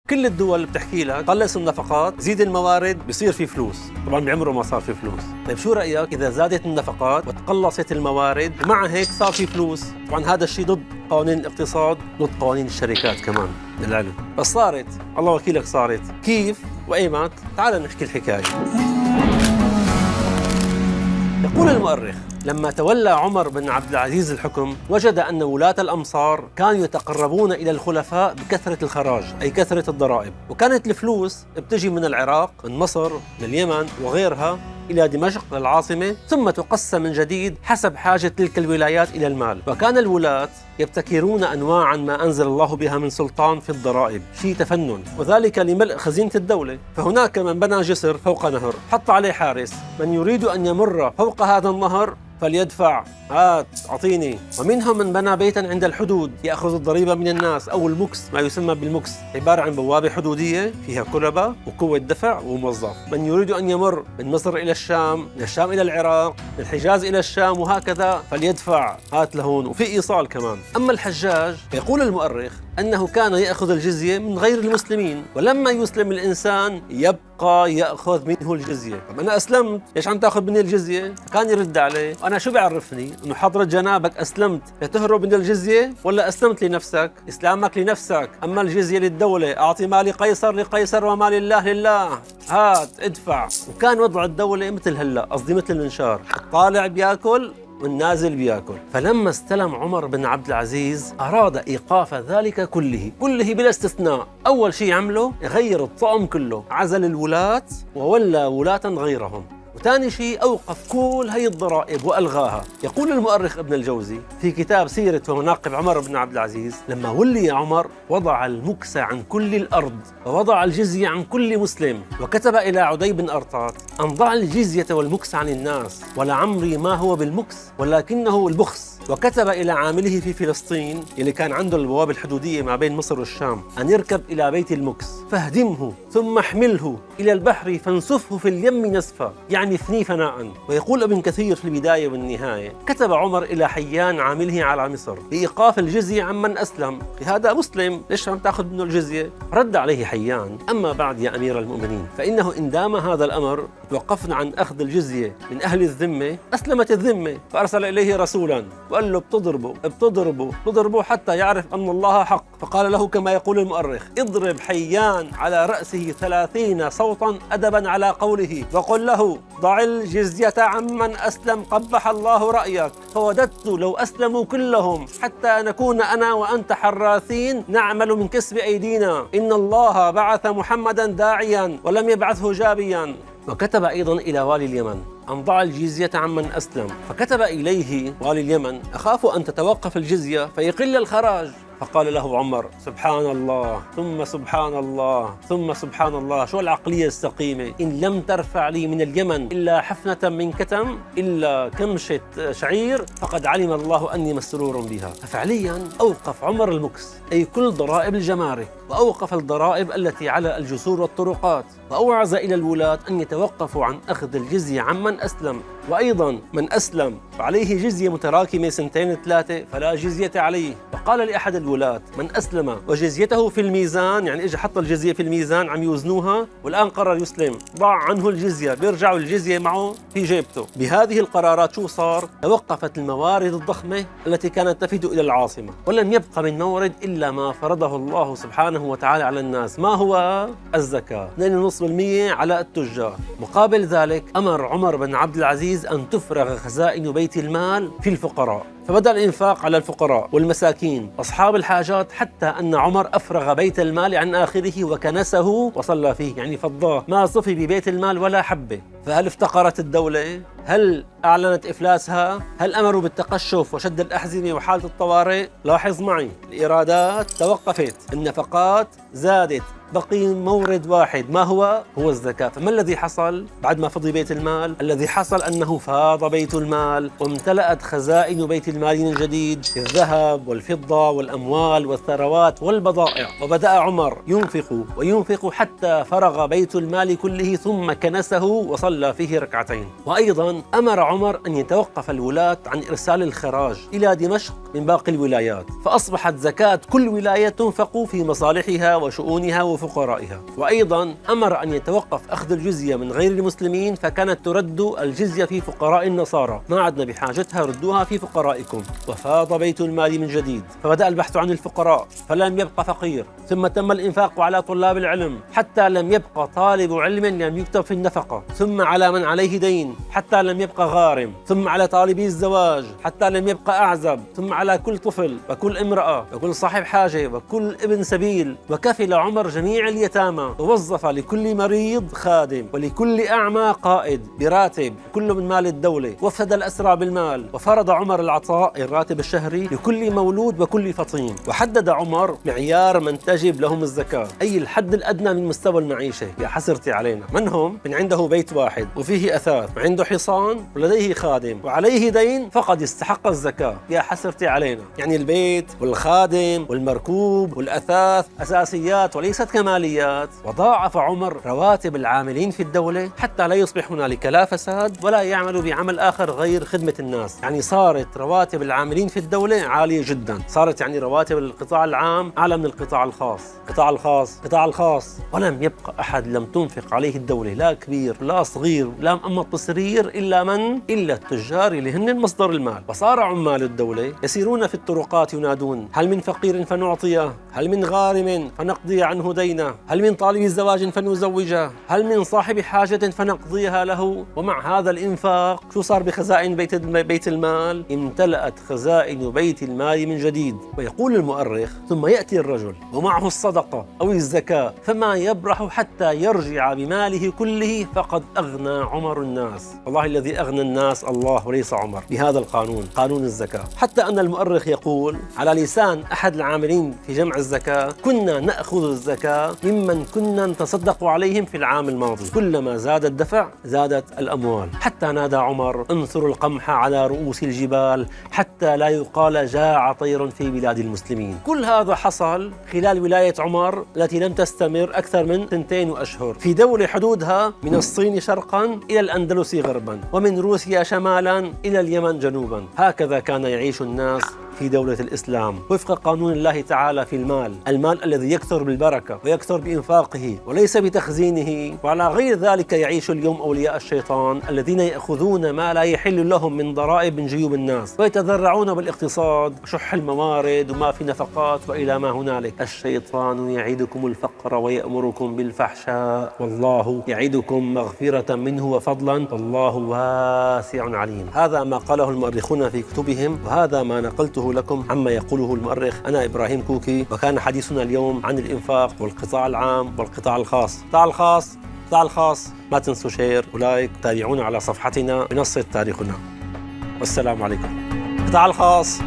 كل الدول بتحكي لك قلص النفقات، زيد الموارد، بصير في فلوس. طبعا بعمره ما صار في فلوس. طيب شو رأيك إذا زادت النفقات وتقلصت الموارد ومع هيك صار في فلوس؟ طبعا هذا الشيء ضد قوانين الاقتصاد، ضد قوانين الشركات كمان للعلم. بس صارت، الله وكيلك صارت. كيف وأيمت؟ تعال نحكي الحكاية. يقول المؤرخ: لما تولى عمر بن عبد العزيز الحكم وجد أن ولاة الأمصار كانوا يتقربون إلى الخلفاء بكثرة الخراج، أي كثرة الضرائب، وكانت الفلوس بتجي من العراق، من مصر، من اليمن وغيرها إلى دمشق للعاصمة، ثم تقسم من جديد حسب حاجة تلك الولايات إلى المال. وكان الولاة يبتكرون أنواعاً ما أنزل الله بها من سلطان في الضرائب، شيء تفنن، وذلك لملء خزينة الدولة. فهناك من بنى جسر فوق نهر، حط عليه حارس، من يريد أن يمر فوق هذا النهر فليدفع، هات أعطيني. ومنهم من بنى بيتا عند الحدود يأخذ الضريبة من الناس، أو المكس، ما يسمى بالمكس، عبارة عن بوابة حدودية فيها كلبة وقوة دفع وموظف. من يريد أن يمر من مصر إلى الشام، من الشام إلى العراق، من الحجاز إلى الشام وهكذا، فليدفع، هات لهون، وفي إيصال كمان. أما الحجاج يقول المؤرخ أنه كان يأخذ الجزية من غير المسلمين، ولما يسلم الإنسان يبقى يأخذ منه الجزية. طب أنا أسلمت، ليش عم تأخذ مني الجزية؟ كان يرد عليه: أنا شو بعرفني إنه حضرة جنابك أسلمت لتهرب من الجزية ولا أسلمت لنفسك؟ إسلامك لنفسك، أما الجزية للدولة. أعطي ما لقيصر لقيصر وما لله لله، هات ادفع. وكان وضع الدولة مثل هلا، قصدي مثل المنشار، الطالع بياكل والنازل بياكل. فلما استلم عمر بن عبد العزيز أراد إيقاف ذلك كله بلا استثناء. أول شيء عمله يغير الطقم كله، عزل الولاة وولى ولاة غيرهم. وثاني شيء أوقف كل هي الضرائب وألغاها. يقول المؤرخ ابن الجوزي في كتاب سيرة ومناقب عمر بن عبد العزيز: لما ولي عمر وضع المكس عن كل الأرض ووضع الجزية عن كل مسلم، وكتب إلى عدي بن أرطاط أن ضع الجزية والمكس عن الناس، ولعمري ما هو بالمكس ولكنه البخس. وكتب إلى عامله في فلسطين اللي كان عنده البوابة الحدودية ما بين مصر والشام أن يركب إلى بيت المكس فاهدمه ثم احمله إلى البحر فانسفه في اليم نسفا، يعني افنيه فناء. ويقول ابن كثير في البداية والنهاية: كتب عمر إلى حيان عامله على مصر بإيقاف الجزية عمن أسلم. هذا مسلم، ليش عم تأخذ منه الجزية؟ رد عليه حيان: أما بعد يا أمير المؤمنين، فإنه إن دام هذا الأمر توقفنا عن أخذ الجزية من أهل الذمة أسلمت الذمة. فأرسل إليه رسولا وقال له: بتضربه حتى يعرف أن الله حق. فقال له كما يقول المؤرخ: اضرب حيان على رأسه 30 صوتا أدبا على قوله، وقل له: ضع الجزية عمن أسلم قبح الله رأيك. فوددت لو أسلموا كلهم حتى نكون أنا وأنت حراثين نعمل من كسب أيدينا. إن الله بعث محمدا داعيا ولم يبعثه جابيا. وكتب أيضا إلى والي اليمن أن ضع الجزية عمن أسلم. فكتب إليه والي اليمن: أخاف أن تتوقف الجزية فيقل الخراج. فقال له عمر: سبحان الله ثم سبحان الله ثم سبحان الله، شو العقلية السقيمة؟ إن لم ترفع لي من اليمن إلا حفنة من كتم، إلا كمشة شعير، فقد علم الله أني مسرور بها. ففعليا أوقف عمر المكس، أي كل ضرائب الجمارك، وأوقف الضرائب التي على الجسور والطرقات، وأوعز إلى الولاة أن يتوقفوا عن أخذ الجزية عمن أسلم. وأيضا من أسلم فعليه جزية متراكمة 2 3 فلا جزية عليه. وقال لأحد الولاة: من أسلم وجزيته في الميزان، يعني إجا حط الجزية في الميزان عم يوزنوها والآن قرر يسلم، ضع عنه الجزية، بيرجعوا الجزية معه في جيبته. بهذه القرارات شو صار؟ توقفت الموارد الضخمة التي كانت تفد إلى العاصمة، ولم يبقى من مورد إلا ما فرضه الله سبحانه وتعالى على الناس. ما هو؟ الزكاة، 2.5% على التجار. مقابل ذلك أمر عمر بن عبد العزيز أن تفرغ خزائن بيت المال في الفقراء، فبدأ الإنفاق على الفقراء والمساكين أصحاب الحاجات، حتى أن عمر أفرغ بيت المال عن آخره وكنسه وصلى فيه، يعني فضاه، ما صفي ببيت المال ولا حبة. فهل افتقرت الدولة؟ هل أعلنت إفلاسها؟ هل أمروا بالتقشف وشد الأحزمة وحالة الطوارئ؟ لاحظ معي، الإيرادات توقفت، النفقات زادت، بقي مورد واحد، ما هو الزكاة. فما الذي حصل بعد ما فضي بيت المال؟ الذي حصل أنه فاض بيت المال وامتلأت خزائن بيت المال من جديد الذهب والفضة والأموال والثروات والبضائع. وبدأ عمر ينفق حتى فرغ بيت المال كله، ثم كنسه وصلى فيه ركعتين. وأيضا أمر عمر أن يتوقف الولاة عن إرسال الخراج إلى دمشق من باقي الولايات، فأصبحت زكاة كل ولاية تنفق في مصالحها وشؤونها فقرائها. وأيضا أمر أن يتوقف أخذ الجزية من غير المسلمين، فكانت ترد الجزية في فقراء النصارى، ما عدنا بحاجتها، ردوها في فقرائكم. وفاض بيت المال من جديد، فبدأ البحث عن الفقراء فلم يبق فقير، ثم تم الإنفاق على طلاب العلم حتى لم يبق طالب علم لم يكتب في النفقة، ثم على من عليه دين حتى لم يبق غارم، ثم على طالبي الزواج حتى لم يبق أعزب، ثم على كل طفل وكل امرأة وكل صاحب حاجة وكل ابن سبيل. وكفل عمر جميع اليتامى، ووظف لكل مريض خادم ولكل أعمى قائد براتب كله من مال الدولة، وافتدى الأسرى بالمال. وفرض عمر العطاء الراتب الشهري لكل مولود وكل فطيم. وحدد عمر معيار من تجب لهم الزكاة، أي الحد الأدنى من مستوى المعيشة. يا حسرتي علينا، من هم؟ من عنده بيت واحد وفيه أثاث وعنده حصان ولديه خادم وعليه دين فقد استحق الزكاة. يا حسرتي علينا، يعني البيت والخادم والمركوب والأثاث أساسيات وليست كماليات. وضاعف عمر رواتب العاملين في الدولة حتى لا يصبح هنالك لا فساد ولا يعمل بعمل آخر غير خدمة الناس. يعني صارت رواتب العاملين في الدولة عالية جدا، صارت يعني رواتب القطاع العام أعلى من القطاع الخاص. قطاع الخاص ولم يبقى أحد لم تنفق عليه الدولة، لا كبير لا صغير لا مقمط صغير، إلا التجار اللي هن مصدر المال. وصار عمال الدولة يسيرون في الطرقات ينادون: هل من فقير فنعطيه؟ هل من غارم فنقضي عنه دينه؟ هل من طالب زواج فنزوجه؟ هل من صاحب حاجة فنقضيها له؟ ومع هذا الإنفاق شو صار بخزائن بيت المال؟ امتلأت خزائن بيت المال من جديد. ويقول المؤرخ: ثم يأتي الرجل ومعه الصدقة أو الزكاة فما يبرح حتى يرجع بماله كله فقد أغنى عمر الناس. والله الذي أغنى الناس الله وليس عمر بهذا القانون، قانون الزكاة. حتى أن المؤرخ يقول على لسان أحد العاملين في جمع الزكاة: كنا نأخذ الزكاة ممن كنا نتصدق عليهم في العام الماضي، كلما زاد الدفع زادت الأموال، حتى نادى عمر: انثروا القمح على رؤوس الجبال حتى لا يقال جاع طير في بلاد المسلمين. كل هذا حصل خلال ولاية عمر التي لم تستمر أكثر من 2 أشهر، في دولة حدودها من الصين شرقا إلى الأندلس غربا، ومن روسيا شمالا إلى اليمن جنوبا. هكذا كان يعيش الناس في دولة الإسلام وفق قانون الله تعالى في المال الذي يكثر بالبركة ويكثر بإنفاقه وليس بتخزينه. وعلى غير ذلك يعيش اليوم أولياء الشيطان الذين يأخذون ما لا يحل لهم من ضرائب من جيوب الناس ويتذرعون بالاقتصاد وشح الموارد وما في نفقات وإلى ما هنالك. الشيطان يعيدكم الفقر ويأمركم بالفحشاء والله يعيدكم مغفرة منه وفضلا والله واسع عليم. هذا ما قاله المؤرخون في كتبهم، وهذا ما نقلته لكم عما يقوله المؤرخ. أنا إبراهيم كوكي، وكان حديثنا اليوم عن الإنفاق والقطاع العام والقطاع الخاص. القطاع الخاص ما تنسوا شير ولايك، تابعونا على صفحتنا بنص تاريخنا. والسلام عليكم. القطاع الخاص